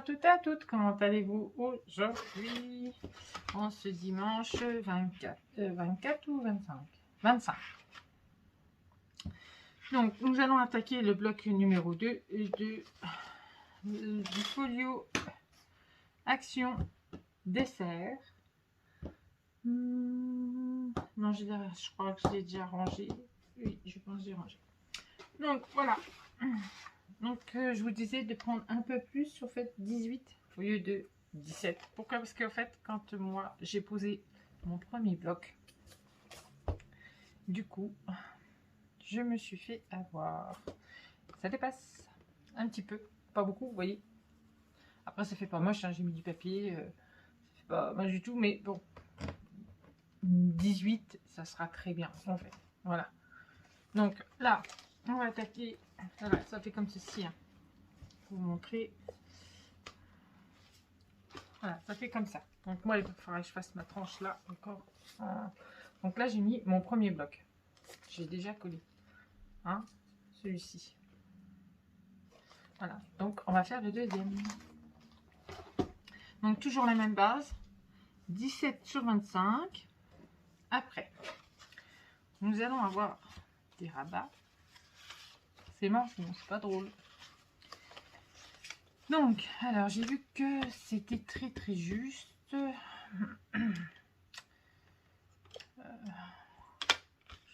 toutes et à toutes, comment allez-vous aujourd'hui en ce dimanche 24 ou 25. Donc nous allons attaquer le bloc numéro 2 du folio action dessert. Non, je crois que je l'ai déjà rangé. Oui, je pense que j'ai rangé. Donc voilà. Donc je vous disais de prendre un peu plus sur fait 18 au lieu de 17. Pourquoi? Parce qu'en fait, quand moi j'ai posé mon premier bloc, du coup, je me suis fait avoir. Ça dépasse un petit peu, pas beaucoup, vous voyez. Après, ça fait pas moche, hein, j'ai mis du papier, ça fait pas moche du tout, mais bon, 18, ça sera très bien en fait. Voilà. Donc là, on va attaquer. Voilà, ça fait comme ceci. Hein. Pour vous montrer. Voilà, ça fait comme ça. Donc moi, il faudra que je fasse ma tranche là encore. Donc là, j'ai mis mon premier bloc. J'ai déjà collé. Hein, celui-ci. Voilà. Donc on va faire le deuxième. Donc toujours la même base. 17 sur 25. Après, nous allons avoir des rabats. C'est marrant, c'est pas drôle. Donc, alors j'ai vu que c'était très juste. Je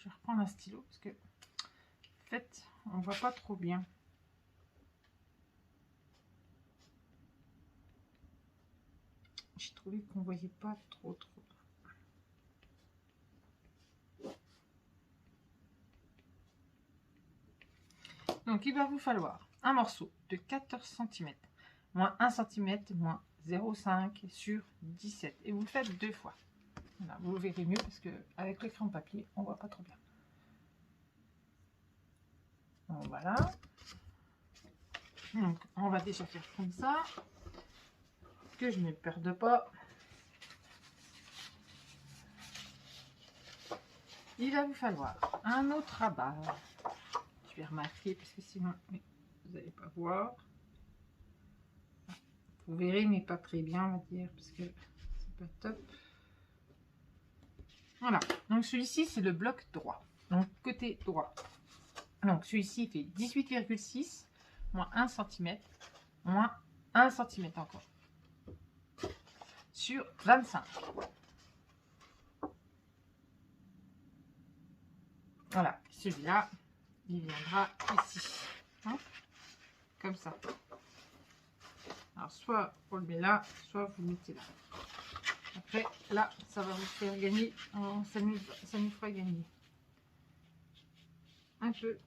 reprends un stylo parce que en fait on voit pas trop bien. J'ai trouvé qu'on voyait pas trop. Donc il va vous falloir un morceau de 14 cm, moins 1 cm, moins 0,5 sur 17. Et vous le faites deux fois. Voilà, vous le verrez mieux parce que avec le crayon papier, on voit pas trop bien. Donc voilà. Donc on va déjà faire comme ça. Que je ne perde pas. Il va vous falloir un autre rabat. Je vais remarquer parce que sinon vous n'allez pas voir. Vous verrez, mais pas très bien, on va dire, parce que c'est pas top. Voilà. Donc celui-ci, c'est le bloc droit. Donc côté droit. Donc celui-ci fait 18,6 moins 1 cm moins 1 cm encore sur 25. Voilà. Celui-là, il viendra ici. Hein, comme ça. Alors, soit on le met là, soit vous le mettez là. Après, là, ça va vous faire gagner, ça nous fera gagner un peu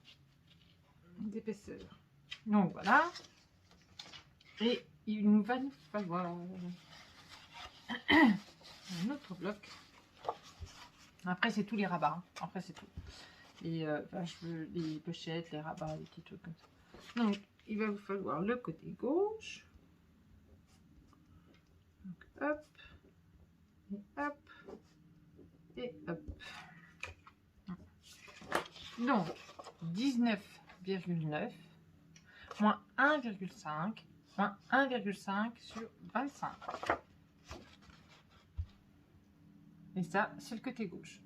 d'épaisseur. Donc, voilà. Et il nous va nous falloir un autre bloc. Après, c'est tous les rabats. Hein. Après, c'est tout. Les pochettes, les rabats, les petits trucs comme ça. Donc, il va vous falloir le côté gauche. Donc, hop. Et hop. Et hop. Donc, 19,9 moins 1,5 moins 1,5 sur 25. Et ça, c'est le côté gauche.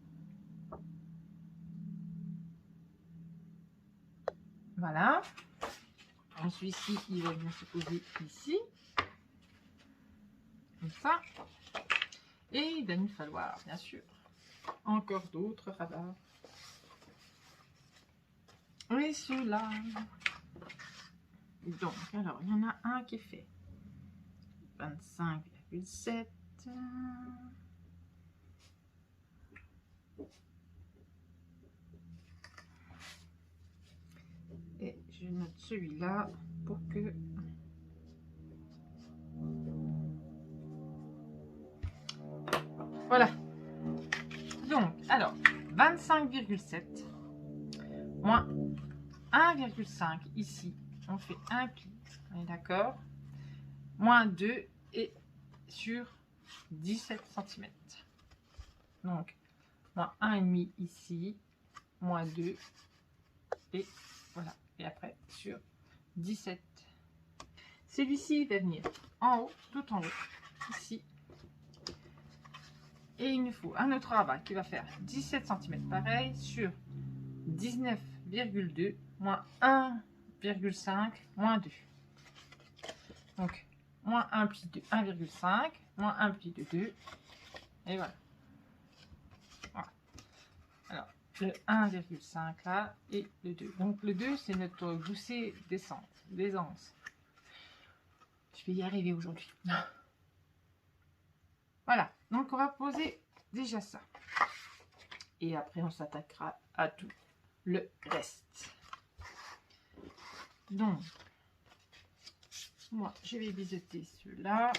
Voilà. Celui-ci, il va bien se poser ici. Comme ça. Et il va nous falloir, bien sûr, encore d'autres rabats. Et ceux-là. Donc, alors, il y en a un qui est fait 25,7. Et je note celui-là pour que... Voilà. Donc, alors, 25,7 moins 1,5 ici. On fait un pli, on est d'accord? Moins 2 et sur 17 cm. Donc, moins 1,5 ici, moins 2 et voilà. Et après, sur 17. Celui-ci va venir en haut, tout en haut, ici. Et il nous faut un autre rabat qui va faire 17 cm pareil sur 19,2 moins 1,5 moins 2. Donc, moins 1 pli de 1,5, moins 1 pli de 2. Et voilà. Voilà. Alors, le 1,5 là et le 2. Donc, le 2, c'est notre goussée descente, d'aisance. Je vais y arriver aujourd'hui. Voilà. Donc, on va poser déjà ça. Et après, on s'attaquera à tout le reste. Donc, moi, je vais biseauter ceux-là.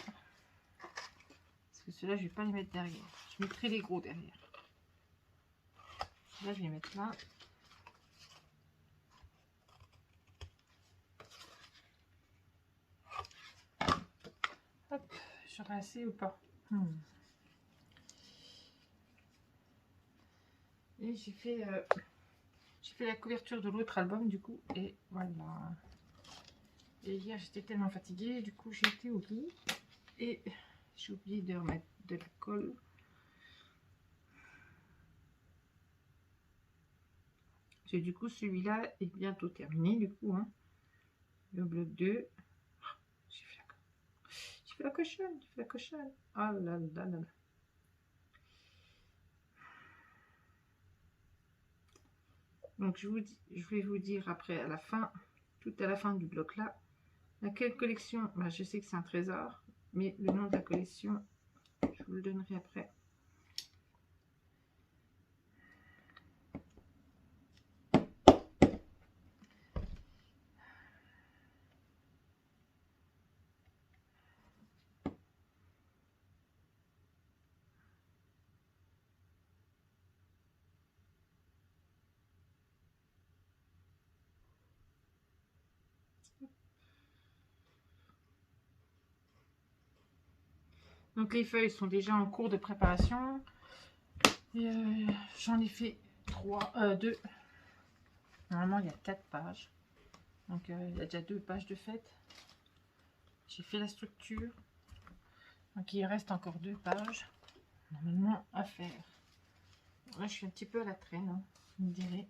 Parce que ceux-là, je ne vais pas les mettre derrière. Je mettrai les gros derrière. Là, je vais les mettre là. Hop, j'aurai assez ou pas? Et j'ai fait la couverture de l'autre album du coup. Et voilà. Et hier, j'étais tellement fatiguée. Du coup, j'ai été au lit. Et j'ai oublié de remettre de la colle. Et du coup, celui-là est bientôt terminé. Du coup, hein. Le bloc 2. J'ai fait la cochonne. J'ai fait la cochonne. Oh là là là là. Donc, je vais vous dire après, à la fin, tout à la fin du bloc là, laquelle collection, bah, je sais que c'est un trésor, mais le nom de la collection, je vous le donnerai après. Donc les feuilles sont déjà en cours de préparation. J'en ai fait 2. Normalement il y a 4 pages. Donc il y a déjà 2 pages de fait. J'ai fait la structure. Donc il reste encore 2 pages normalement à faire. Là je suis un petit peu à la traîne, hein, vous me direz.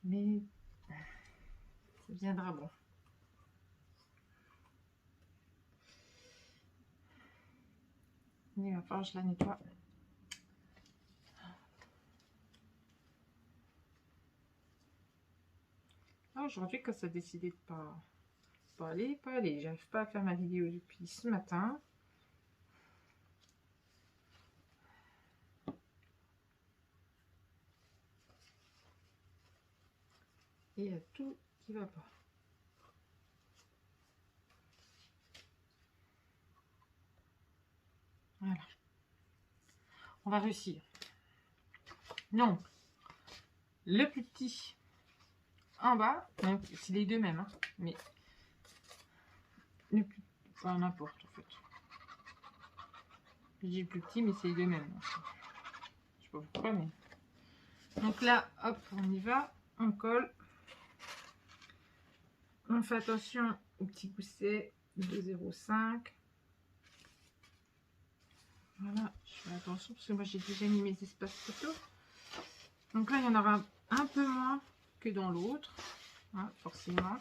Mais ça viendra bon. Il va falloir que je la nettoie. Aujourd'hui, quand ça a décidé de pas aller. J'arrive pas à faire ma vidéo depuis ce matin. Et il y a tout qui va pas. Voilà. On va réussir. Donc, le plus petit en bas, donc c'est les deux mêmes, hein, mais le plus, enfin n'importe en fait. Je dis le plus petit, mais c'est les deux mêmes. Donc. Je sais pas pourquoi, mais. Donc là, hop, on y va, on colle. On fait attention au petit gousset de 0,5. Voilà, je fais attention parce que moi j'ai déjà mis mes espaces photos. Donc là, il y en aura un peu moins que dans l'autre, hein, forcément.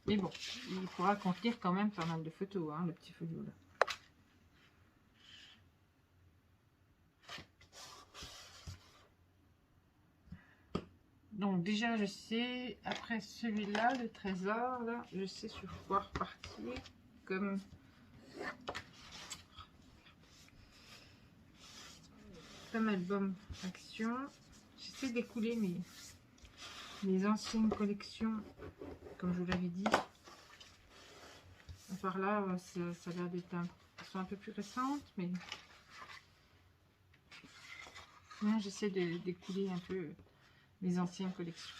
Mais bon, il faudra contenir quand même pas mal de photos, hein, le petit folio là. Donc déjà, je sais, après celui-là, le trésor, là, je sais sur quoi repartir comme album action. J'essaie d'écouler mes anciennes collections, comme je vous l'avais dit. Par là, ça a l'air d'être un peu plus récentes, mais j'essaie d'écouler un peu mes anciennes collections.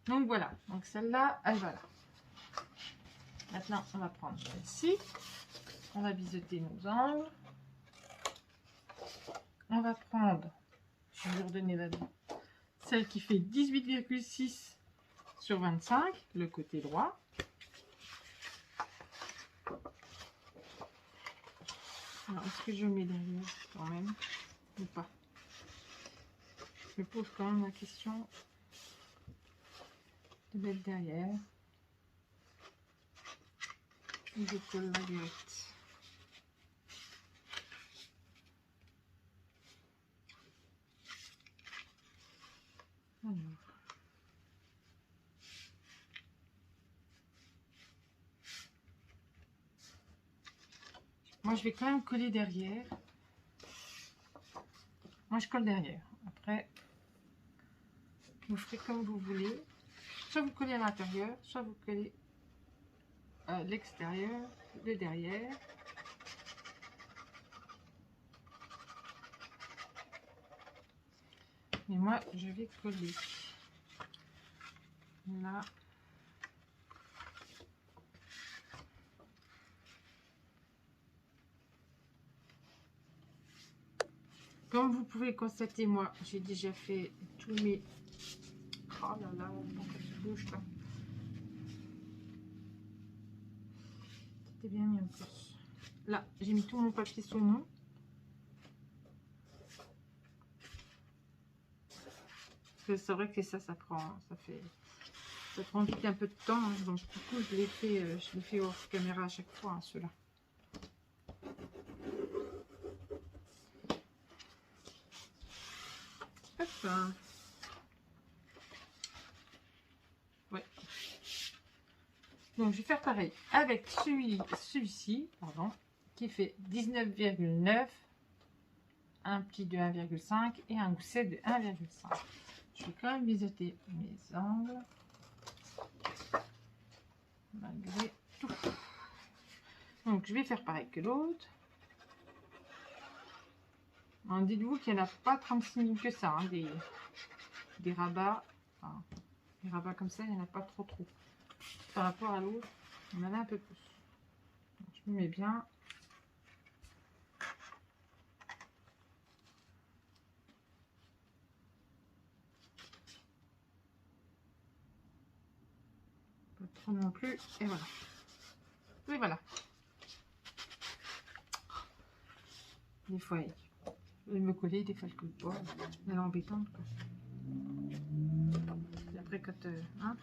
Donc voilà, donc celle-là, elle va là. Maintenant, on va prendre celle-ci. On va biseauter nos angles. on va prendre, je vais vous redonner la dent, celle qui fait 18,6 sur 25, le côté droit. Alors, est-ce que je mets derrière quand même ou pas? Je me pose quand même la question de mettre derrière. Et je colle la direct. Alors. Moi, je vais quand même coller derrière. Moi, je colle derrière. Après, vous ferez comme vous voulez. Soit vous collez à l'intérieur, soit vous collez à l'extérieur, de derrière. Et moi, je vais coller là. Comme vous pouvez constater, moi, j'ai déjà fait tous mes... Oh là là, pourquoi ça bouge là? C'était bien mis en plus. Là, j'ai mis tout mon papier saumon. C'est vrai que ça prend, ça prend vite un peu de temps. Hein, donc du coup, je l'ai fait hors caméra à chaque fois, hein, ceux-là. Hop. Ouais. Donc je vais faire pareil avec celui-ci, pardon, qui fait 19,9, un pli de 1,5 et un gousset de 1,5. Je vais quand même biseauter mes angles malgré tout. Donc je vais faire pareil que l'autre. Dites-vous qu'il n'y en a pas 36 000 que ça, hein, des rabats. Enfin, des rabats comme ça, il n'y en a pas trop. Par rapport à l'autre, on en a un peu plus. Donc, je me mets bien. Pas trop non plus. Et voilà. Et voilà. Des fois, il me coller, des fois le coup de bois. Elle est embêtante, quoi. Et après, quand... hein,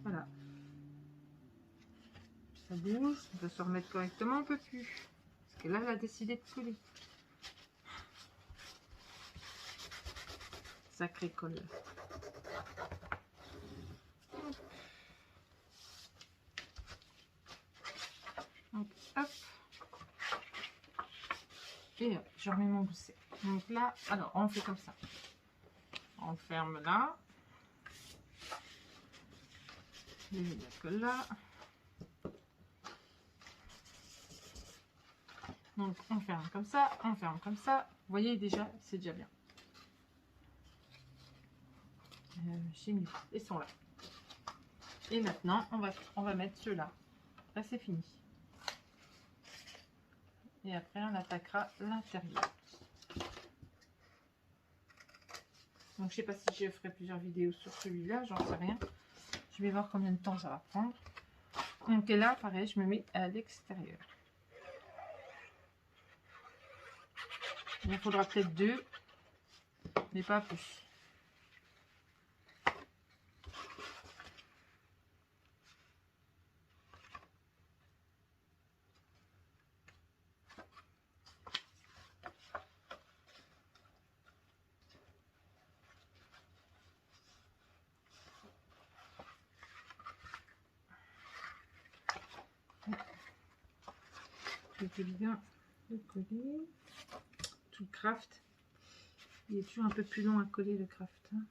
voilà. Ça bouge, on peut se remettre correctement, on peut plus. Parce que là, elle a décidé de coller. Sacré colle. Donc, hop. Et hop, je remets mon gousset. Donc là, alors, on fait comme ça. On ferme là. Je mets la colle là. Donc, on ferme comme ça, on ferme comme ça. Vous voyez déjà, c'est déjà bien. J'ai mis, ils sont là. Et maintenant, on va mettre ceux-là. Là, c'est fini. Et après, on attaquera l'intérieur. Donc, je sais pas si je ferai plusieurs vidéos sur celui-là, j'en sais rien. Je vais voir combien de temps ça va prendre. Donc, et là, pareil, je me mets à l'extérieur. Il en faudra peut-être 2, mais pas plus. C'est bien de coller. Tout le craft, il est toujours un peu plus long à coller le craft, hein,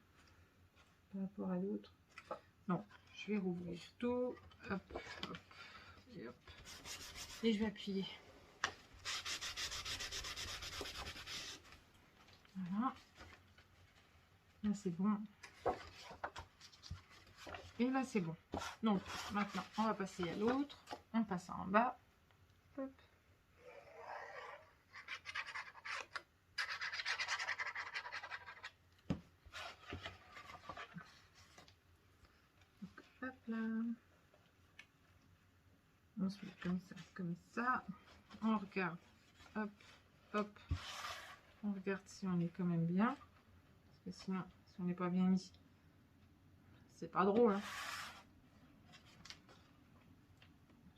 par rapport à l'autre. Non, je vais rouvrir tout. Hop, hop, et hop. Et je vais appuyer. Voilà. Là, c'est bon. Et là, c'est bon. Donc, maintenant, on va passer à l'autre. On passe en bas. Hop. là. On se met comme ça, comme ça. On regarde. Hop, hop. On regarde si on est quand même bien. Parce que sinon, si on n'est pas bien mis, c'est pas drôle. Hein.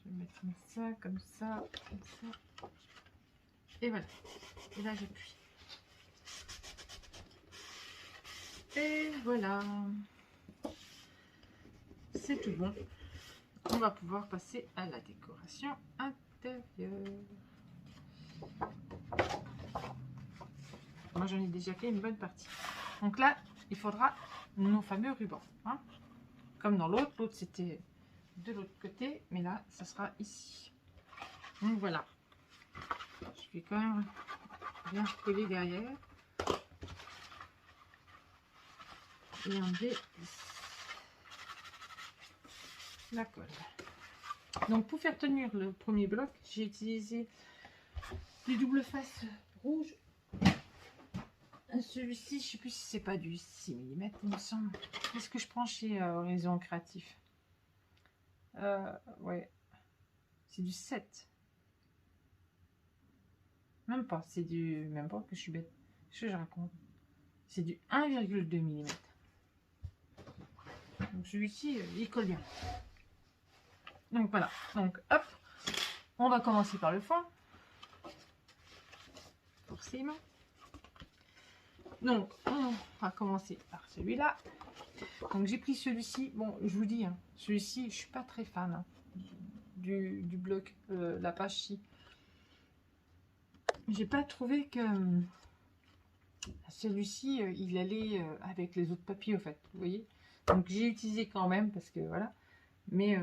Je vais mettre comme ça, comme ça, comme ça. Et voilà. Et là, j'appuie. Et voilà. C'est tout bon. On va pouvoir passer à la décoration intérieure. Moi, j'en ai déjà fait une bonne partie. Donc là, il faudra nos fameux rubans. Hein. Comme dans l'autre. L'autre, c'était de l'autre côté. Mais là, ça sera ici. Donc voilà. Je vais quand même bien coller derrière. Et enlever la colle. Donc pour faire tenir le premier bloc, j'ai utilisé des doubles faces rouges. Celui-ci, je ne sais plus si c'est pas du 6 mm, il me semble. Qu'est-ce que je prends chez Horizon Créatif? Ouais, c'est du 7. Même pas, c'est du... Même pas que je suis bête. Qu'est-ce que je raconte? C'est du 1,2 mm. Donc celui-ci, il colle bien. Donc voilà. Donc hop, on va commencer par le fond. Forcément. Donc on va commencer par celui-là. Donc j'ai pris celui-ci. Bon, je vous dis, hein, celui-ci, je suis pas très fan hein, du bloc, la page ci. J'ai pas trouvé que celui-ci, il allait avec les autres papiers, au fait. Vous voyez. Donc j'ai utilisé quand même parce que voilà. Mais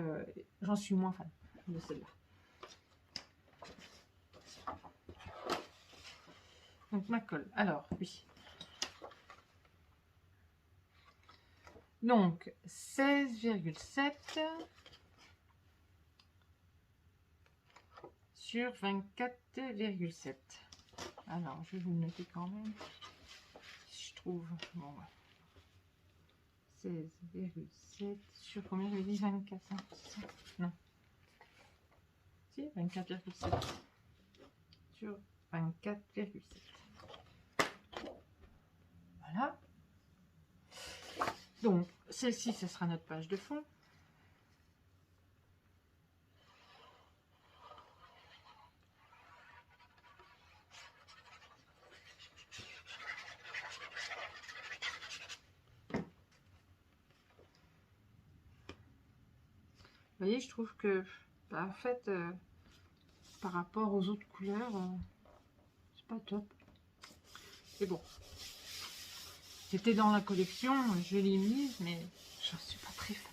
j'en suis moins fan de celle-là. Donc ma colle. Alors, oui. Donc 16,7 sur 24,7. Alors, je vais vous le noter quand même. Si je trouve. Bon, ouais. 16,7 sur combien je dis 24 hein, non. Si, 24,7 sur 24,7. Voilà. Donc, celle-ci, ce sera notre page de fond. Vous voyez, je trouve que, bah, en fait, par rapport aux autres couleurs, c'est pas top. C'est bon. C'était dans la collection, je l'ai mise, mais je ne suis pas très fan.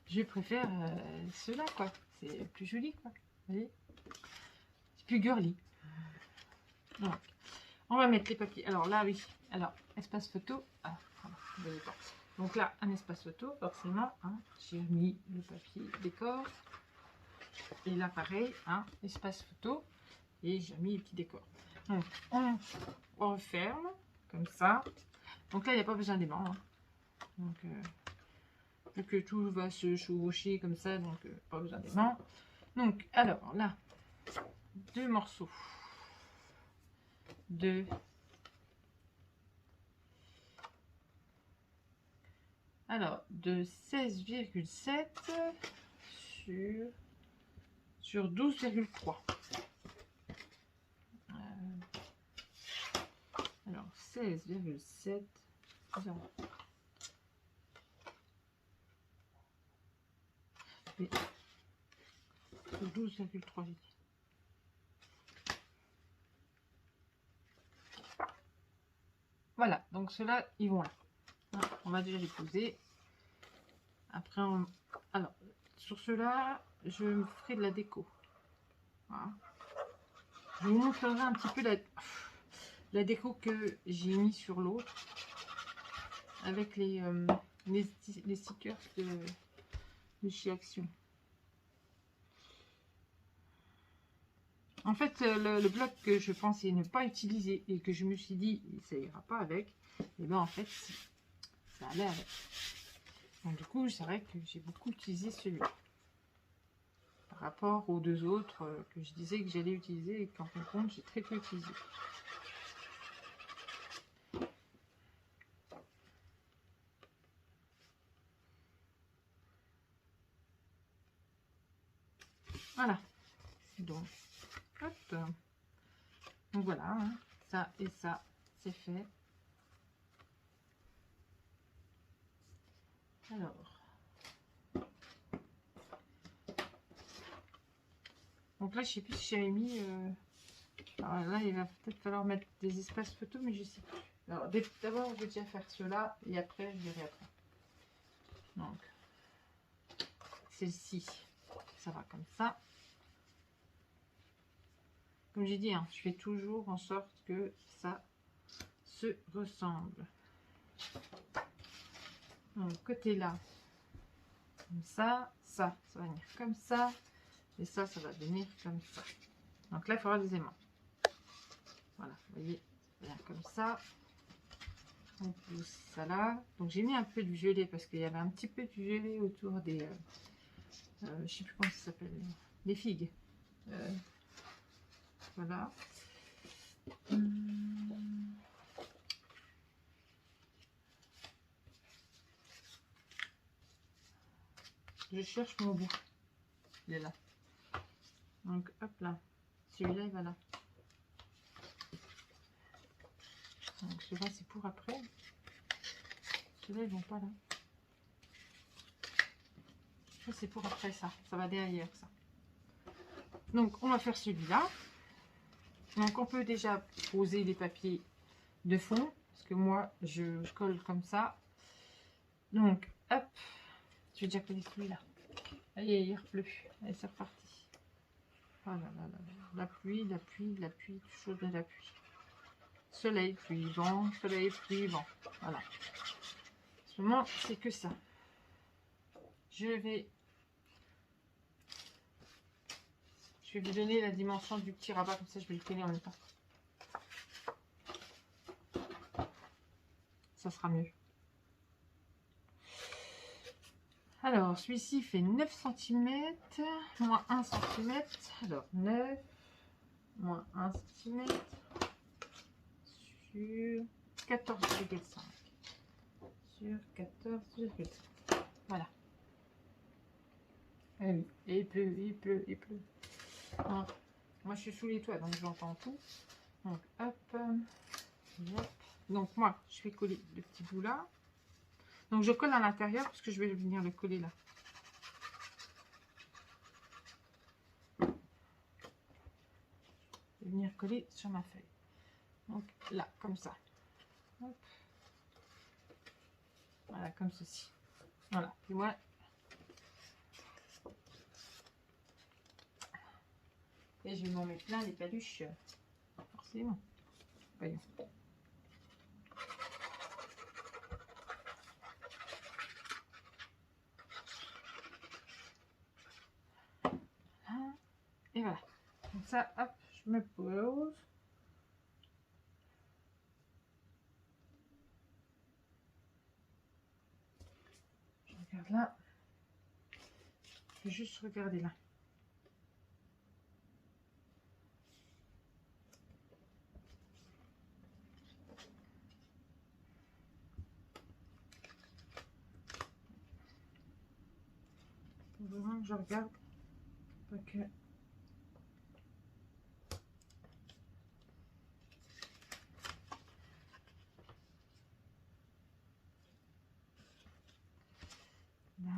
Je préfère ceux-là, quoi. C'est plus joli, quoi. Vous voyez, c'est plus girly. Donc, on va mettre les papiers. Alors là, oui. Alors, espace photo. Ah, voilà. Donc là, un espace photo, forcément. Hein, j'ai mis le papier décor. Et là, pareil, hein, espace photo. Et j'ai mis les petits décors. Donc, on referme, comme ça. Donc là, il n'y a pas besoin d'aimant. Hein. Donc, vu que tout va se chevaucher comme ça, donc pas besoin d'aimant. Donc, alors là, deux morceaux. Alors, de 16,7 sur 12,3. Alors, 16,7. Et 12,3. Voilà, donc ceux-là, ils vont là. On va déjà les poser. Après, alors, sur ceux-là, je ferai de la déco. Voilà. Je vous montrerai un petit peu la déco que j'ai mis sur l'autre. Avec les stickers de chez Action. En fait, le bloc que je pensais ne pas utiliser et que je me suis dit ça ira pas avec, et bien en fait ça allait avec. Donc du coup, c'est vrai que j'ai beaucoup utilisé celui-là. Par rapport aux deux autres que je disais que j'allais utiliser et qu'en fin de compte, j'ai très peu utilisé. Voilà. Donc, hop. Donc voilà, hein. Ça et ça, c'est fait. Alors. Donc là, je sais plus si j'avais mis... Alors là, il va peut-être falloir mettre des espaces photos, mais je sais plus. Alors d'abord, je vais déjà faire cela et après, je verrai après. Donc, celle-ci, ça va comme ça. Comme j'ai dit, hein, je fais toujours en sorte que ça se ressemble. Donc, côté là, comme ça va venir comme ça, et ça va venir comme ça. Donc là, il faudra des aimants. Voilà, vous voyez, ça vient comme ça. On pousse ça là. Donc j'ai mis un peu de violet parce qu'il y avait un petit peu de violet autour des... je sais plus comment ça s'appelle. Des figues. Voilà. Je cherche mon bout. Il est là. Donc hop là. Celui-là il va là. Donc je sais pas, c'est pour après. Celui-là ils vont pas là. Ça c'est pour après ça. Ça va derrière ça. Donc on va faire celui-là. Donc on peut déjà poser les papiers de fond. Parce que moi je colle comme ça. Donc hop. Je vais déjà coller celui-là. Allez, il repleut. Allez, c'est reparti. Oh là là là là. La pluie, la pluie, la pluie, toujours de la pluie. Soleil, pluie, vent, soleil, pluie, vent. Voilà. En ce moment, c'est que ça. Je vais vous donner la dimension du petit rabat, comme ça je vais le coller en même temps. Ça sera mieux. Alors, celui-ci fait 9 cm, moins 1 cm. Alors, 9, moins 1 cm sur 14,5. Sur 14,5. Voilà. Et oui, et il pleut, il pleut, il pleut. Hein. Moi, je suis sous les toits, donc j'entends tout. Donc, hop, hop. Donc, moi, je vais coller le petit bout là. Donc, je colle à l'intérieur parce que je vais venir le coller là. Je vais venir coller sur ma feuille. Donc, là, comme ça. Hop. Voilà, comme ceci. Voilà. Et moi, et je vais m'en mettre plein les paluches. Forcément. Voyons. Et voilà. Comme ça, hop, je me pose. Je regarde là. Je vais juste regarder là. Vraiment, je regarde. Pas que... Là.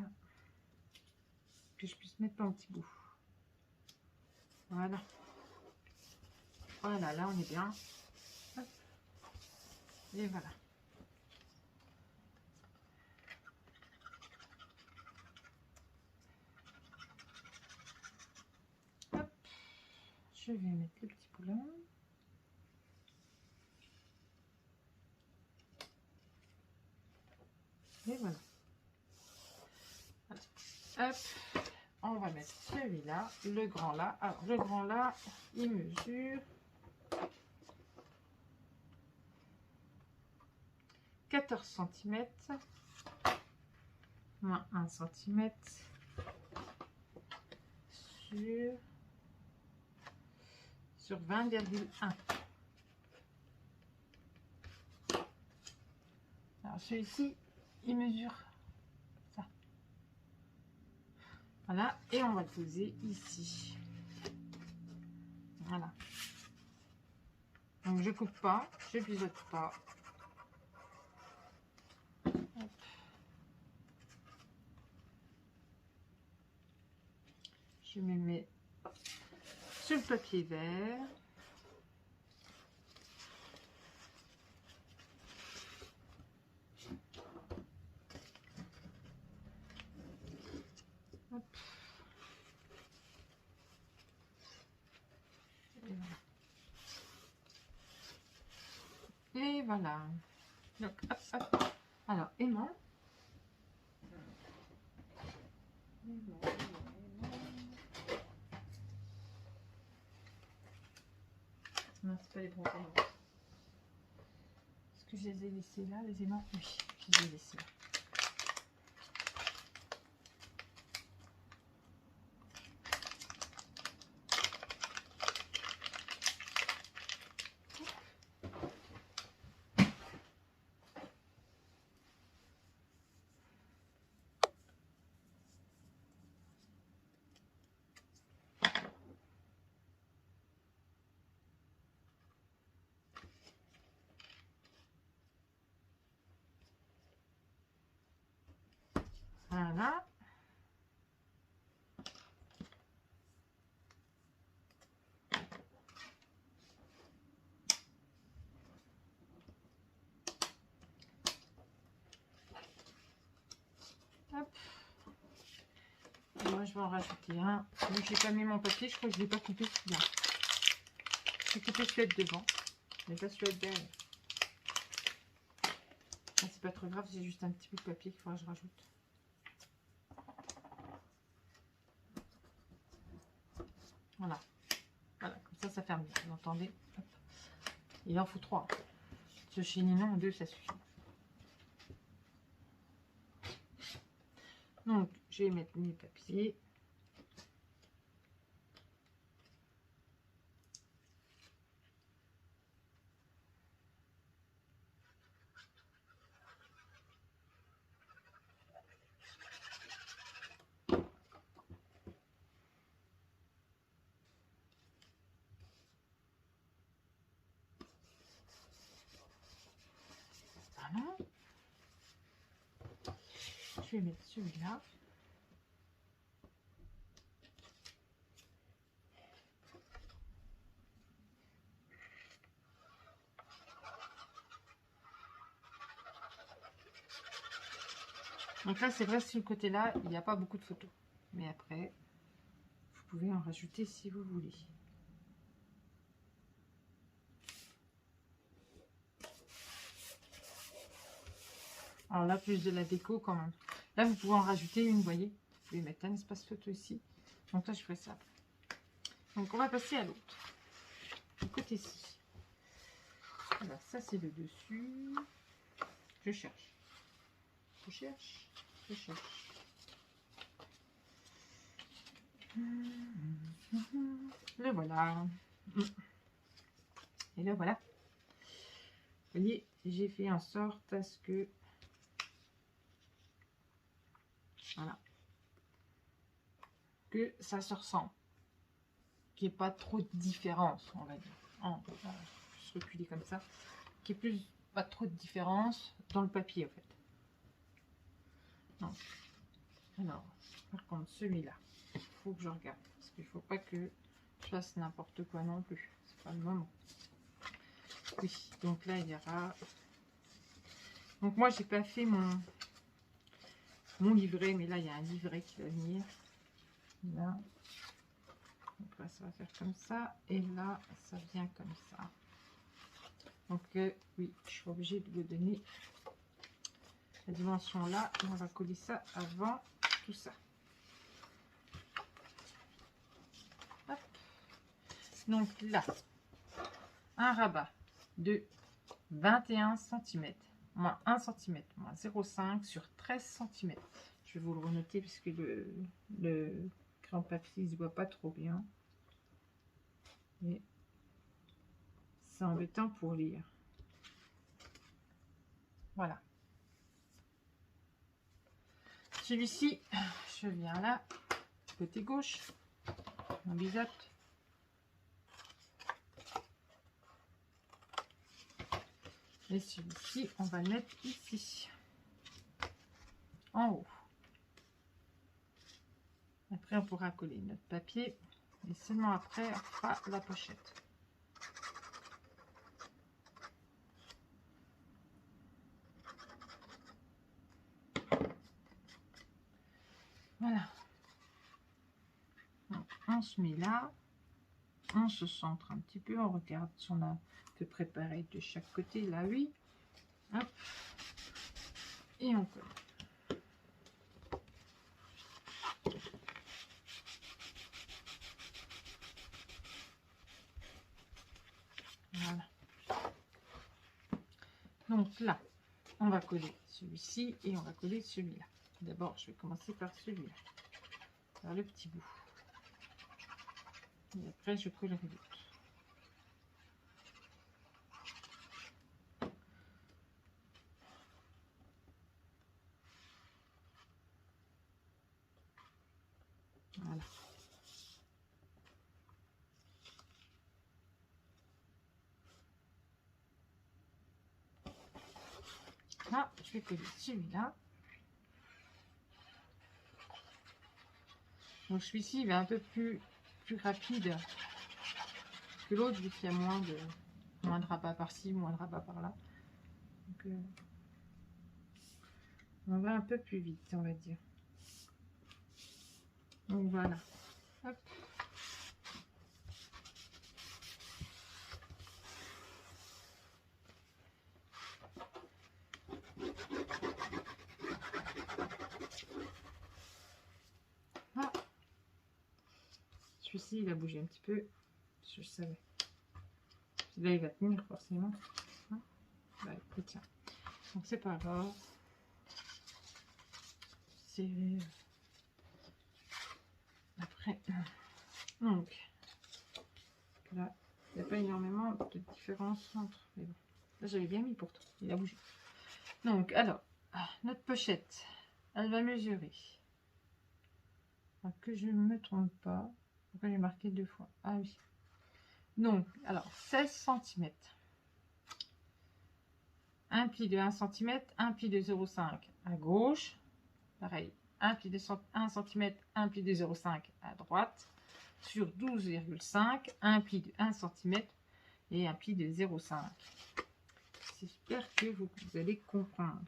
Que je puisse mettre un petit bout. Voilà. Voilà, là on est bien. Hop. Et voilà. Hop. Je vais mettre le petit boulon. Et voilà. Voilà. Hop. On va mettre celui-là, le grand là. Alors le grand là, il mesure 14 cm moins 1 cm sur 20,1. Alors celui-ci, il mesure ça. Voilà, et on va le poser ici. Voilà. Donc je coupe pas, je biseaute pas. Hop. Je me mets sur le papier vert. Hop. Et voilà. Donc, hop, hop. Alors, aimant. Non, c'est pas les bons aimants. Est-ce que je les ai laissés là, les aimants? Oui, je les ai laissés là. Voilà. Hop. Et moi, je vais en rajouter un. Vu que j'ai pas mis mon papier, je crois que je l'ai pas coupé celui-là. J'ai coupé celui de devant, mais pas celui de derrière. Ah, c'est pas trop grave, c'est juste un petit peu de papier qu'il faudra que je rajoute. Voilà. Voilà, comme ça, ça ferme bien. Vous entendez? Hop. Il en faut 3. Ce chez Ninon, 2, ça suffit. Donc, je vais mettre mes papiers. Voilà. Je vais mettre celui-là. Donc là, c'est vrai, sur le côté-là, il n'y a pas beaucoup de photos. Mais après, vous pouvez en rajouter si vous voulez. Alors là, plus de la déco quand même. Là, vous pouvez en rajouter une, vous voyez. Vous pouvez mettre un espace photo ici. Donc là, je ferai ça. Donc, on va passer à l'autre. Du côté-ci. Alors, ça, c'est le dessus. Je cherche. Je cherche. Je cherche. Le voilà. Et le voilà. Vous voyez, j'ai fait en sorte à ce que... Voilà. Que ça se ressemble. Qu'il n'y ait pas trop de différence, on va dire. On va juste reculer comme ça. Qu'il n'y ait plus pas trop de différence dans le papier, en fait. Non. Alors, par contre, celui-là, il faut que je regarde. Parce qu'il ne faut pas que je fasse n'importe quoi non plus. C'est pas le moment. Oui, donc là, il y aura... Donc moi, j'ai pas fait mon livret, mais là, il y a un livret qui va venir. Là. Donc là, ça va faire comme ça. Et là, ça vient comme ça. Donc, oui, je suis obligée de vous donner la dimension là. Et on va coller ça avant tout ça. Hop. Donc là, un rabat de 21 cm, moins 1 cm, moins 0,5 sur 13 cm. Je vais vous le renoter parce que le crayon papier ne se voit pas trop bien. Et c'est embêtant pour lire. Voilà. Celui-ci, je viens là, côté gauche, on biseaute. Et celui-ci, on va le mettre ici, en haut. Après, on pourra coller notre papier. Et seulement après, on fera la pochette. Voilà. Donc, on se met là. On se centre un petit peu. On regarde si on a fait préparer de chaque côté. Là, oui. Hop. Et on colle. Voilà. Donc là, on va coller celui-ci et on va coller celui-là. D'abord, je vais commencer par celui-là, par le petit bout. Et après, je collerai l'autre. Voilà. Là, je vais coller celui-là. Donc celui-ci, il va un peu plus rapide que l'autre, vu qu'il y a moins de rabat par-ci, moins de rabat par-là. Donc, on va un peu plus vite, on va dire. Donc voilà. Hop. Ah. Celui-ci, il a bougé un petit peu. Je savais. Là, il va tenir forcément. Hein, bah, il tient. Donc c'est pas grave. C'est après. Donc là, il n'y a pas énormément de différence entre. Mais bon. Là, j'avais bien mis pourtant. Il a bougé. Donc alors, notre pochette, elle va mesurer. Alors, que je ne me trompe pas. Pourquoi j'ai marqué 2 fois? Ah oui. Donc, alors 16 cm. Un pli de 1 cm, un pli de 0,5 à gauche. Pareil, un pli de 1 cm, un pli de 0,5 à droite. Sur 12,5, un pli de 1 cm et un pli de 0,5. J'espère que vous allez comprendre.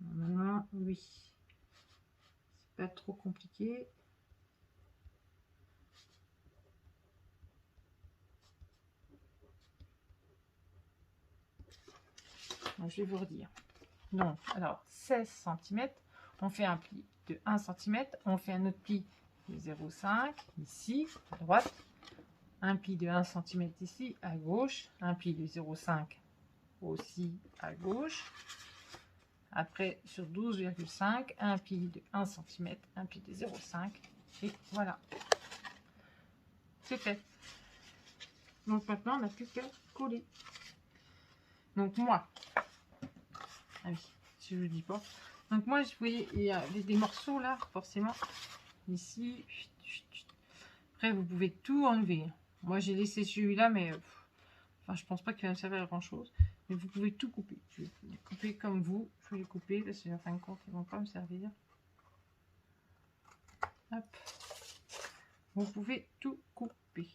Normalement, oui. C'est pas trop compliqué. Donc, je vais vous redire. Donc, alors, 16 cm, on fait un pli de 1 cm, on fait un autre pli de 0,5 ici, à droite, un pli de 1 cm ici, à gauche, un pli de 0,5 aussi à gauche. Après, sur 12,5, un pli de 1 cm, un pli de 0,5, et voilà. C'est fait. Donc maintenant, on n'a plus qu'à coller. Donc moi, ah oui, si je ne dis pas. Donc moi, je voyais, il y a des morceaux là, forcément, ici. Après, vous pouvez tout enlever. Moi, j'ai laissé celui-là, mais enfin, je pense pas qu'il va me servir à grand chose. Mais vous pouvez tout couper. Je vais les couper comme vous. Je vais les couper parce que en fin de compte, ils vont pas me servir. Hop. Vous pouvez tout couper.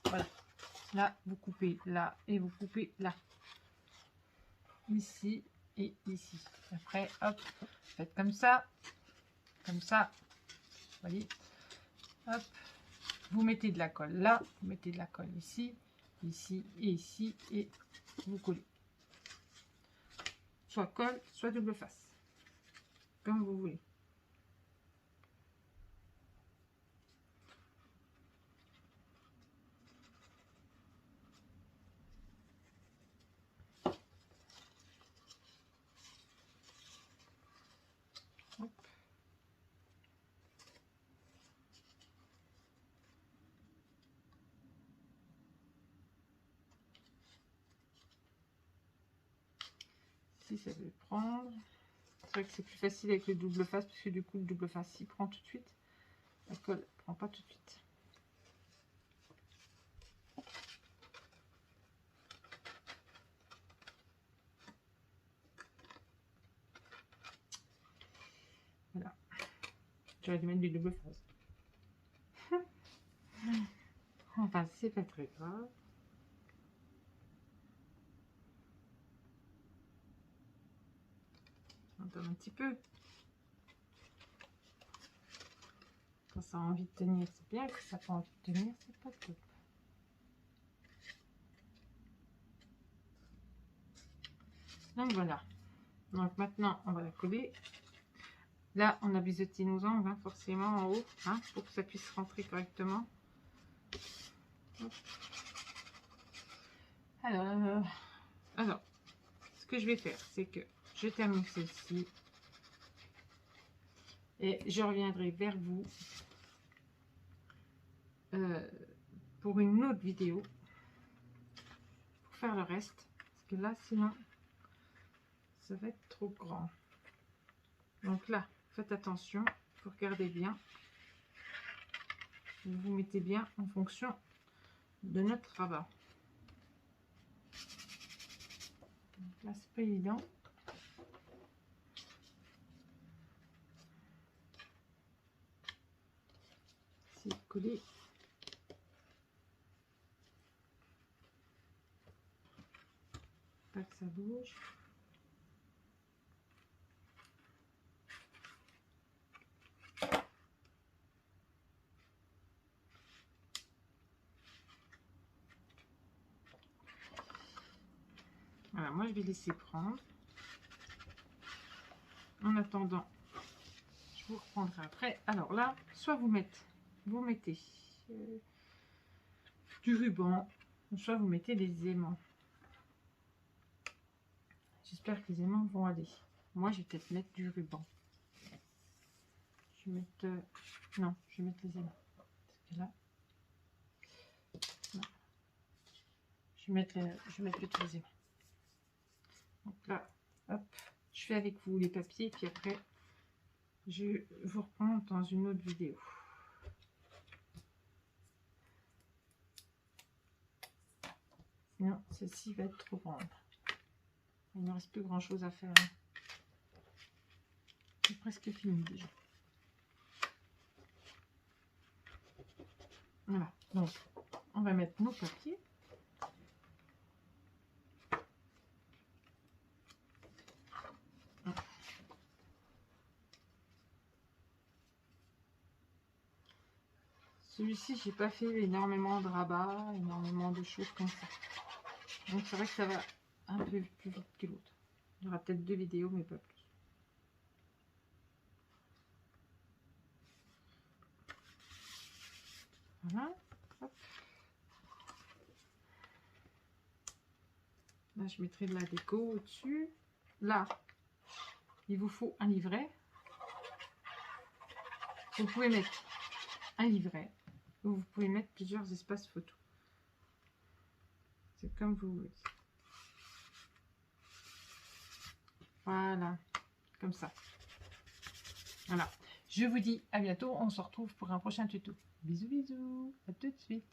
Voilà. Là, vous coupez là et vous coupez là. Ici et ici. Après, hop, faites comme ça. Comme ça. Vous voyez. Hop. Vous mettez de la colle là. Vous mettez de la colle ici. Ici et ici. Et vous collez. Soit colle, soit double face. Comme vous voulez. Ici, ça veut prendre. C'est vrai que c'est plus facile avec le double face, parce que du coup, le double face, il prend tout de suite. La colle ne prend pas tout de suite. Voilà. J'aurais dû mettre du double face. Enfin, c'est pas très grave. On donne un petit peu. Quand ça a envie de tenir, c'est bien. Quand ça n'a pas envie de tenir, c'est pas top. Donc voilà. Donc maintenant, on va la coller. Là, on a biseauté nos angles, hein, forcément en haut, hein, pour que ça puisse rentrer correctement. Hop. Alors, ce que je vais faire, c'est que je termine celle-ci et je reviendrai vers vous pour une autre vidéo pour faire le reste, parce que là, sinon, ça va être trop grand. Donc là, faites attention, vous regardez bien, vous vous mettez bien en fonction de notre rabat. Donc là, c'est pas évident. C'est collé. Pas que ça bouge. Voilà, moi je vais laisser prendre. En attendant, je vous reprendrai après. Alors là, soit vous mettez du ruban, soit vous mettez des aimants. J'espère que les aimants vont aller. Moi, je vais peut-être mettre du ruban. Je vais mettre... non, je vais mettre les aimants. Parce que là... non. Je vais mettre plutôt les aimants. Donc là, hop, je fais avec vous les papiers, puis après, je vous reprends dans une autre vidéo. Sinon, celle-ci va être trop grande. Il ne reste plus grand chose à faire. C'est presque fini déjà. Voilà, donc on va mettre nos papiers. Celui-ci, j'ai pas fait énormément de rabat, énormément de choses comme ça. Donc c'est vrai que ça va un peu plus vite que l'autre. Il y aura peut-être 2 vidéos, mais pas plus. Voilà. Hop. Là, je mettrai de la déco au-dessus. Là, il vous faut un livret. Vous pouvez mettre un livret. Ou vous pouvez mettre plusieurs espaces photos. C'est comme vous voulez. Voilà, comme ça. Voilà. Je vous dis à bientôt. On se retrouve pour un prochain tuto. Bisous, bisous. À tout de suite.